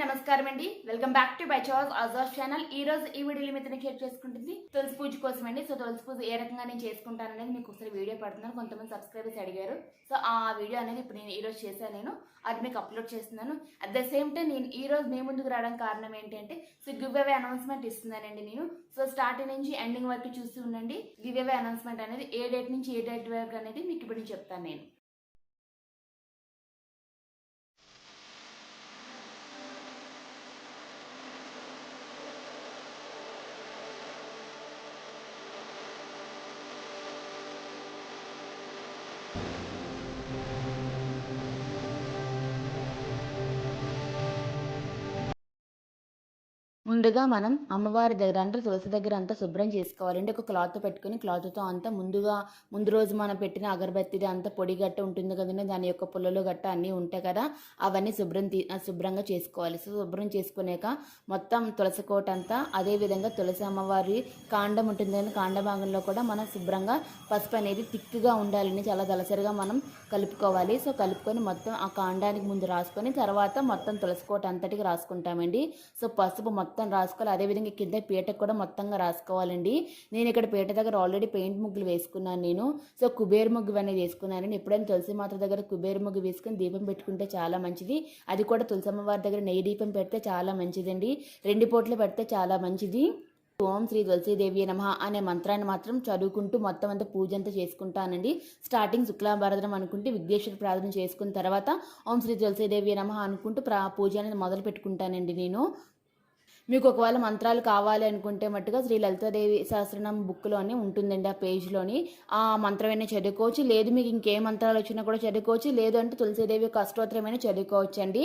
నమస్కారం అండి. Welcome back to by choice Aazaj channel. ఈ రోజు ఈ వీడియోలో మీతో షేర్ చేసుకుంటుంది తులసి పూజ కోసం అండి. సో తులసి పూజ ఏ రకంగా నేను చేసుకుంటాను అనేది మీకు ఒకసారి వీడియో పడుతున్నాను. కొంతమంది సబ్స్క్రైబర్స్ అడిగారు. సో ఆ వీడియో అనేది ఇప్పుడు నేను ఈ రోజు చేశాను. నేను అది మీకు అప్లోడ్ చేస్తున్నాను. అట్ ద సేమ్ టైం నేను ఈ రోజు మీ ముందుకు రావడానికి కారణం ఏంటంటే సో గివ్ అవే అనౌన్స్మెంట్ ఇస్తున్నానండి నేను. సో స్టార్టింగ్ నుంచి ఎండింగ్ వరకు చూస్తూ ఉండండి. గివ్ అవే అనౌన్స్మెంట్ అనేది ఏ డేట్ నుంచి ఏ డేట్ వరకు అనేది మీకు ఇప్పుడు నేను చెప్తాను నేను. ముందుగా మనం అమ్మవారి దగ్గర అంటే తులసి దగ్గర అంతా శుభ్రం చేసుకోవాలండి. ఒక క్లాత్ పెట్టుకుని క్లాత్తో అంతా ముందు రోజు మనం పెట్టిన అగరబత్తిది అంతా పొడి గట్ట ఉంటుంది కదండి, దాని యొక్క పుల్లలు గట్ట అన్నీ ఉంటాయి కదా, అవన్నీ శుభ్రంగా చేసుకోవాలి. సో శుభ్రం చేసుకునేక మొత్తం తులసి కోట అంతా, అదేవిధంగా తులసి అమ్మవారి కాండం ఉంటుంది కానీ కాండ భాగంలో కూడా మనం శుభ్రంగా పసుపు అనేది థిక్గా ఉండాలని చాలా దళసరిగా మనం కలుపుకోవాలి. సో కలుపుకొని మొత్తం ఆ కాండానికి ముందు రాసుకొని తర్వాత మొత్తం తులసి కోట అంతటికి రాసుకుంటామండి. సో పసుపు మొత్తం రాసుకోవాలి. అదేవిధంగా కింద పీటకు కూడా మొత్తంగా రాసుకోవాలండి. నేను ఇక్కడ పీట దగ్గర ఆల్రెడీ పెయింట్ ముగ్గులు వేసుకున్నాను నేను. సో కుబేర్ ముగ్గు అనేది వేసుకున్నాను. ఎప్పుడైనా తులసి మాత దగ్గర కుబేర్ ముగ్గు వేసుకుని దీపం పెట్టుకుంటే చాలా మంచిది. అది కూడా తులసమ్మ వారి దగ్గర నెయ్యి దీపం పెడితే చాలా మంచిదండి. 2 పూటలు పెడితే చాలా మంచిది. ఓం శ్రీ తులసీదేవి నమః అనే మంత్రాన్ని మాత్రం చదువుకుంటూ మొత్తం అంతా పూజ అంతా చేసుకుంటానండి. స్టార్టింగ్ శుక్లాంబరధనం అనుకుంటే విఘ్నేశ్వర ప్రార్థన చేసుకున్న తర్వాత ఓం శ్రీ తులసీదేవి నమః అనుకుంటూ పూజ అనేది మొదలు పెట్టుకుంటానండి నేను. మీకు ఒకవేళ మంత్రాలు కావాలి అనుకుంటే మట్టుగా శ్రీ లలితాదేవి సహస్రనామ బుక్లోనే ఉంటుందండి. ఆ పేజ్లోని ఆ మంత్రమైనా చదువుకోవచ్చు. లేదు మీకు ఇంకే మంత్రాలు వచ్చినా కూడా చదువుకోవచ్చు. లేదు అంటే తులసీదేవి యొక్క అష్టోత్తరమైనా చదువుకోవచ్చు అండి.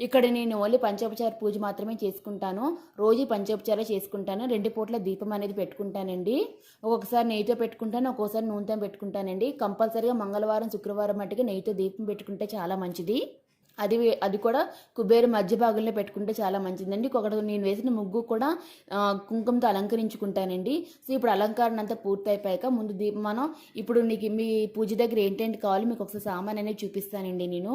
ఇక్కడ నేను ఓన్లీ పంచోపచార పూజ మాత్రమే చేసుకుంటాను. రోజు పంచోపచార చేసుకుంటాను. 2 పూట్ల దీపం అనేది పెట్టుకుంటానండి. ఒక్కొక్కసారి నెయ్యితో పెట్టుకుంటాను, ఒక్కొక్కసారి నూనెతో పెట్టుకుంటానండి. కంపల్సరీగా మంగళవారం శుక్రవారం మట్టుగా నెయ్యితో దీపం పెట్టుకుంటే చాలా మంచిది. అది కూడా కుబేరు మధ్య భాగంలో పెట్టుకుంటే చాలా మంచిదండి. ఒకటి నేను వేసిన ముగ్గు కూడా కుంకుమతో అలంకరించుకుంటానండి. సో ఇప్పుడు అలంకరణ అంతా పూర్తయిపోయాక ముందు మనం ఇప్పుడు మీ పూజ దగ్గర ఏంటంటే కావాలి మీకు ఒకసారి సామాన్ అనేది చూపిస్తానండి నేను.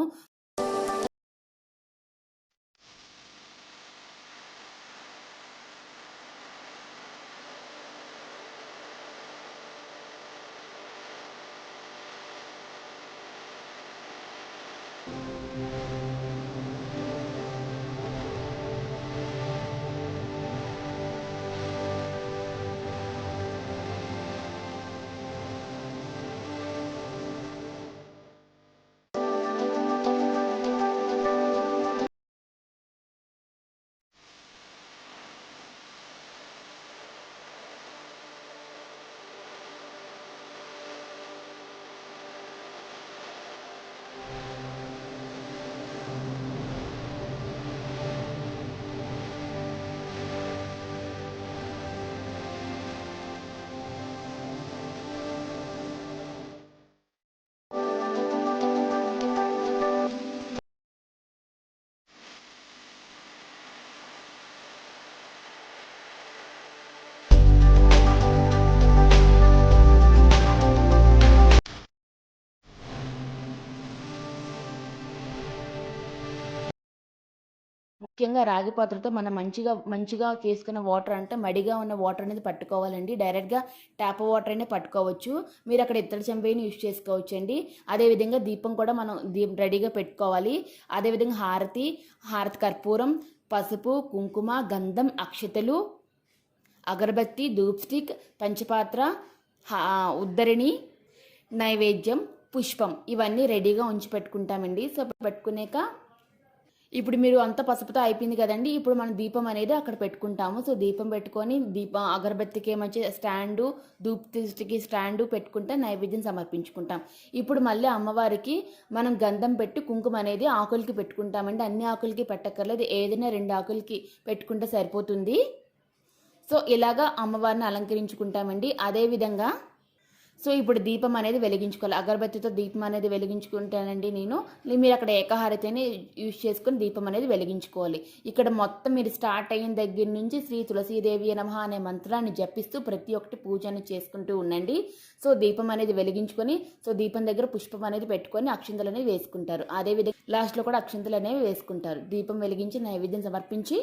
ముఖ్యంగా రాగి పాత్రతో మనం మంచిగా చేసుకున్న వాటర్ అంటే మడిగా ఉన్న వాటర్ అనేది పట్టుకోవాలండి. డైరెక్ట్గా ట్యాప్ వాటర్ అనేది పట్టుకోవచ్చు. మీరు అక్కడ ఇత్తడి చెంబుని యూజ్ చేసుకోవచ్చు అండి. అదేవిధంగా దీపం కూడా మనం రెడీగా పెట్టుకోవాలి. అదేవిధంగా హారతి కర్పూరం, పసుపు, కుంకుమ, గంధం, అక్షతలు, అగరబత్తి, ధూప్ స్టిక్, పంచపాత్ర, ఉద్దరిణి, నైవేద్యం, పుష్పం ఇవన్నీ రెడీగా ఉంచి పెట్టుకుంటామండి. సో పెట్టుకునేక ఇప్పుడు మీరు అంత పసుపుతో అయిపోయింది కదండి. ఇప్పుడు మనం దీపం అనేది అక్కడ పెట్టుకుంటాము. సో దీపం పెట్టుకొని అగరబత్తికి ఏమొచ్చే స్టాండు, ధూప్ స్టాండు పెట్టుకుంటే నైవేద్యం సమర్పించుకుంటాం. ఇప్పుడు మళ్ళీ అమ్మవారికి మనం గంధం పెట్టి కుంకుమ అనేది ఆకులకి పెట్టుకుంటామండి. అన్ని ఆకులకి పెట్టక్కర్లేదు, ఏదైనా 2 ఆకులకి పెట్టుకుంటే సరిపోతుంది. సో ఇలాగా అమ్మవారిని అలంకరించుకుంటామండి. అదేవిధంగా సో ఇప్పుడు దీపం అనేది వెలిగించుకోవాలి. అగరబత్తితో దీపం అనేది వెలిగించుకుంటానండి నేను. మీరు అక్కడ ఏకహారతిని యూజ్ చేసుకొని దీపం అనేది వెలిగించుకోవాలి. ఇక్కడ మొత్తం మీరు స్టార్ట్ అయిన దగ్గర నుంచి శ్రీ తులసీదేవి నమః అనే మంత్రాన్ని జపిస్తూ ప్రతి ఒక్కటి పూజని చేసుకుంటూ ఉండండి. సో దీపం అనేది వెలిగించుకొని సో దీపం దగ్గర పుష్పం అనేది పెట్టుకొని అక్షింతలు అనేవి వేసుకుంటారు. అదేవిధంగా లాస్ట్లో కూడా అక్షింతలు అనేవి వేసుకుంటారు. దీపం వెలిగించి నైవేద్యం సమర్పించి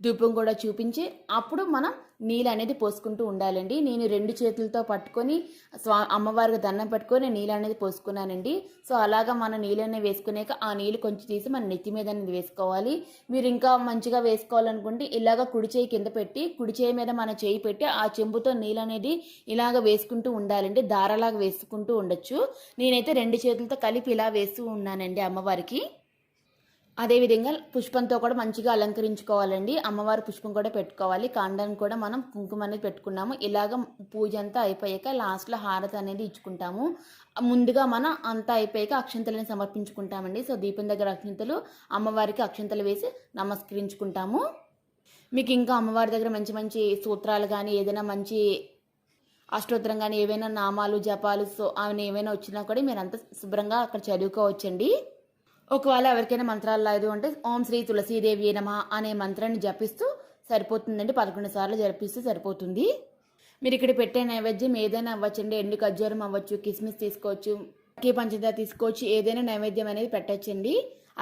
ధూపం కూడా చూపించి అప్పుడు మనం నీళ్ళు అనేది పోసుకుంటూ ఉండాలండి. నేను 2 చేతులతో పట్టుకొని అమ్మవారికి దండం పెట్టుకొని నీళ్ళు అనేది పోసుకున్నానండి. సో అలాగా మనం నీళ్ళు అనేది వేసుకున్నాక ఆ నీళ్ళు కొంచెం తీసి మన నెత్తి మీద అనేది వేసుకోవాలి. మీరు ఇంకా మంచిగా వేసుకోవాలనుకుంటే ఇలాగ కుడి చేయి కింద పెట్టి కుడి చేయి మీద మన చేయి పెట్టి ఆ చెంబుతో నీళ్ళు అనేది ఇలాగ వేసుకుంటూ ఉండాలండి. దారలాగా వేసుకుంటూ ఉండొచ్చు. నేనైతే 2 చేతులతో కలిపి ఇలా వేస్తూ ఉన్నానండి అమ్మవారికి. అదేవిధంగా పుష్పంతో కూడా మంచిగా అలంకరించుకోవాలండి. అమ్మవారి పుష్పం కూడా పెట్టుకోవాలి. కాండానికి కూడా మనం కుంకుమ అనేది పెట్టుకున్నాము. ఇలాగ పూజ అంతా అయిపోయాక లాస్ట్లో హారతి అనేది ఇచ్చుకుంటాము. ముందుగా మనం అంతా అయిపోయాక అక్షంతలని సమర్పించుకుంటామండి. సో దీపం దగ్గర అక్షంతలు అమ్మవారికి అక్షంతలు వేసి నమస్కరించుకుంటాము. మీకు ఇంకా అమ్మవారి దగ్గర మంచి మంచి సూత్రాలు కానీ ఏదైనా మంచి అష్టోత్తరం కానీ ఏవైనా నామాలు జపాలు సో అవన్నీ ఏమైనా వచ్చినా కూడా మీరు అంతా శుభ్రంగా అక్కడ చదువుకోవచ్చండి. ఒకవేళ ఎవరికైనా మంత్రాలు లేదు అంటే ఓం శ్రీ తులసీదేవి నమః అనే మంత్రాన్ని జపిస్తూ సరిపోతుందండి. 11 సార్లు జపిస్తే సరిపోతుంది. మీరు ఇక్కడ పెట్టే నైవేద్యం ఏదైనా అవ్వచ్చండి. ఎండు ఖర్జూరం అవ్వచ్చు, కిస్మిస్ తీసుకోవచ్చు, పంచదార తీసుకోవచ్చు, ఏదైనా నైవేద్యం అనేది పెట్టచ్చండి.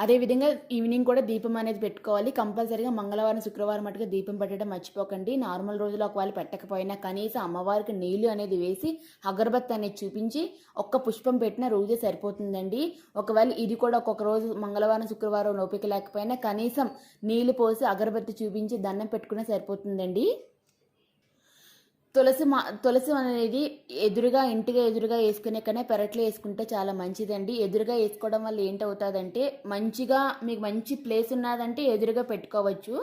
అదేవిధంగా ఈవినింగ్ కూడా దీపం అనేది పెట్టుకోవాలి. కంపల్సరీగా మంగళవారం శుక్రవారం మటుకు దీపం పెట్టడం మర్చిపోకండి. నార్మల్ రోజుల్లో ఒకవేళ పెట్టకపోయినా కనీసం అమ్మవారికి నీళ్లు అనేది వేసి అగరబత్తి అనేది చూపించి ఒక్క పుష్పం పెట్టిన రోజే సరిపోతుందండి. ఒకవేళ ఇది కూడా ఒక్కొక్క రోజు మంగళవారం శుక్రవారం ఓపిక లేకపోయినా కనీసం నీళ్లు పోసి అగరబత్తి చూపించి దండం పెట్టుకునే సరిపోతుందండి. తులసి అనేది ఇంటిగా ఎదురుగా వేసుకునే కన్నా పెరట్లో వేసుకుంటే చాలా మంచిదండి. ఎదురుగా వేసుకోవడం వల్ల ఏంటవుతుందంటే మంచిగా మీకు మంచి ప్లేస్ ఉన్నదంటే ఎదురుగా పెట్టుకోవచ్చు.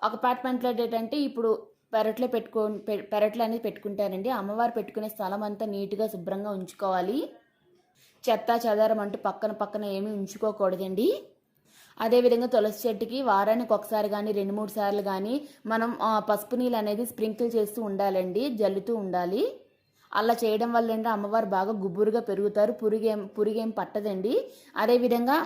ఒక అపార్ట్మెంట్లో ఏంటంటే ఇప్పుడు పెరట్లో అనేది పెట్టుకుంటారండి. అమ్మవారు పెట్టుకునే స్థలం అంతా నీట్గా శుభ్రంగా ఉంచుకోవాలి. చెత్త చెదారం అంటూ పక్కన ఏమీ ఉంచుకోకూడదండి. అదేవిధంగా తులసి చెట్టుకి వారానికి ఒకసారి కానీ 2-3 సార్లు కానీ మనం పసుపు నీళ్ళు అనేది స్ప్రింకిల్ చేస్తూ ఉండాలండి, జల్లుతూ ఉండాలి. అలా చేయడం వల్ల ఏంటంటే అమ్మవారు బాగా గుబురుగా పెరుగుతారు, పురుగేం పట్టదండి. అదేవిధంగా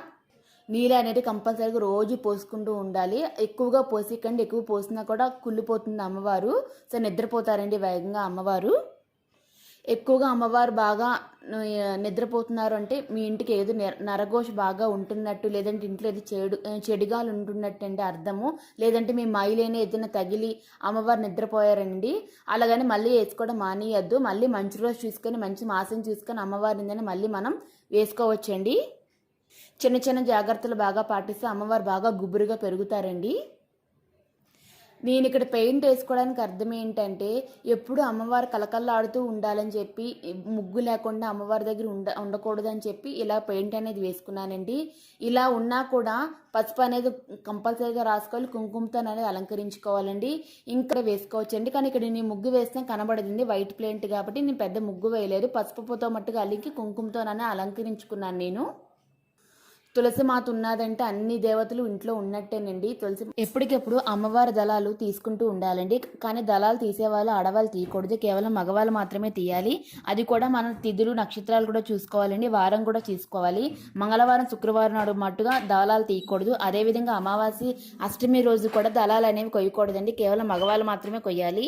నీళ్ళు అనేది కంపల్సరీగా రోజు పోసుకుంటూ ఉండాలి. ఎక్కువగా పోసికండి, ఎక్కువ పోసినా కూడా కుళ్ళిపోతుంది అమ్మవారు. సో నిద్రపోతారండి వేగంగా అమ్మవారు. ఎక్కువగా అమ్మవారు బాగా నిద్రపోతున్నారు అంటే మీ ఇంటికి ఏదో నరఘోష బాగా ఉంటున్నట్టు, లేదంటే ఇంట్లో ఏదో చెడుగాలు ఉంటున్నట్టు అండి అర్థము. లేదంటే మీ మైలేని ఏదైనా తగిలి అమ్మవారు నిద్రపోయారండి, అలాగని మళ్ళీ వేసుకోవడం మానేయద్దు. మళ్ళీ మంచి రోజు చూసుకొని మంచి మాసం చూసుకొని అమ్మవారిని మళ్ళీ మనం వేసుకోవచ్చండి. చిన్న చిన్న జాగ్రత్తలు బాగా పాటిస్తే అమ్మవారు బాగా గుబురుగా పెరుగుతారండి. నేను ఇక్కడ పెయింట్ వేసుకోవడానికి అర్థం ఏంటంటే ఎప్పుడు అమ్మవారు కలకల్లాడుతూ ఉండాలని చెప్పి, ముగ్గు లేకుండా అమ్మవారి దగ్గర ఉండకూడదని చెప్పి ఇలా పెయింట్ అనేది వేసుకున్నానండి. ఇలా ఉన్నా కూడా పసుపు అనేది కంపల్సరీగా రాసుకోవాలి, కుంకుమతో అనేది అలంకరించుకోవాలండి. ఇంకా వేసుకోవచ్చండి. కానీ ఇక్కడ నేను ముగ్గు వేస్తే కనబడింది వైట్ ప్లేంట్ కాబట్టి నేను పెద్ద ముగ్గు వేయలేదు. పసుపుతో మట్టుగా అలికి కుంకుమతోనే అలంకరించుకున్నాను నేను. తులసి మాత ఉన్నదంటే అన్ని దేవతలు ఇంట్లో ఉన్నట్టేనండి. తులసి ఎప్పటికెప్పుడు అమ్మవారి దళాలు తీసుకుంటూ ఉండాలండి. కానీ దళాలు తీసేవాళ్ళు ఆడవాళ్ళు తీయకూడదు, కేవలం మగవాళ్ళు మాత్రమే తీయాలి. అది కూడా మన తిథులు నక్షత్రాలు కూడా చూసుకోవాలండి, వారం కూడా చూసుకోవాలి. మంగళవారం శుక్రవారం నాడు మట్టుగా దళాలు తీయకూడదు. అదేవిధంగా అమావాస్య అష్టమి రోజు కూడా దళాలు అనేవి కొయ్యకూడదండి, కేవలం మగవాళ్ళు మాత్రమే కొయ్యాలి.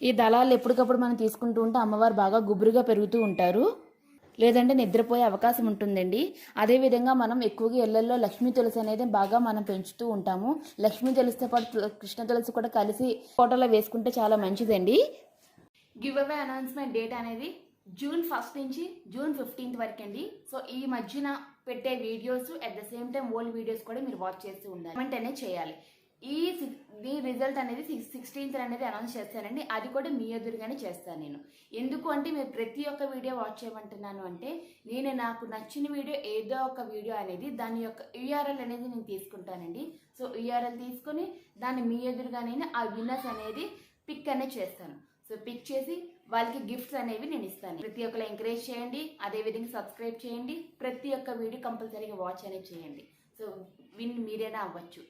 ఈ దళాలు ఎప్పటికప్పుడు మనం తీసుకుంటూ ఉంటే అమ్మవారు బాగా గుబురుగా పెరుగుతూ ఉంటారు, లేదంటే నిద్రపోయే అవకాశం ఉంటుందండి. అదేవిధంగా మనం ఎక్కువగా ఇళ్లలో లక్ష్మీ తులసి అనేది బాగా మనం పెంచుతూ ఉంటాము. లక్ష్మీ తులసితో పాటు కృష్ణ తులసి కూడా కలిసి ఫోటోలో వేసుకుంటే చాలా మంచిదండి. గివ్ అవే అనౌన్స్మెంట్ డేట్ అనేది June 1st నుంచి June 15th వరకు అండి. సో ఈ మధ్యన పెట్టే videos at the same time old videos కూడా మీరు వాచ్ చేస్తూ ఉండాలి, కమెంట్ అనేది చేయాలి. ఈ రిజల్ట్ అనేది 16th అనేది అనౌన్స్ చేస్తానండి. అది కూడా మీ ఎదురుగానే చేస్తాను నేను. ఎందుకు అంటే మీరు ప్రతి ఒక్క వీడియో వాచ్ చేయమంటున్నాను అంటే నేను నాకు నచ్చిన వీడియో ఏదో ఒక వీడియో అనేది దాని యొక్క URL అనేది నేను తీసుకుంటానండి. సో URL తీసుకొని దాన్ని మీ ఎదురుగానే ఆ విన్నర్స్ అనేది పిక్ అనేది చేస్తాను. సో పిక్ చేసి వాళ్ళకి గిఫ్ట్స్ అనేవి నేను ఇస్తాను. ప్రతి ఒక్కరు ఎంకరేజ్ చేయండి, అదేవిధంగా సబ్స్క్రైబ్ చేయండి, ప్రతి ఒక్క వీడియో కంపల్సరీగా వాచ్ అనేది చేయండి. సో మీరేనా అవ్వచ్చు.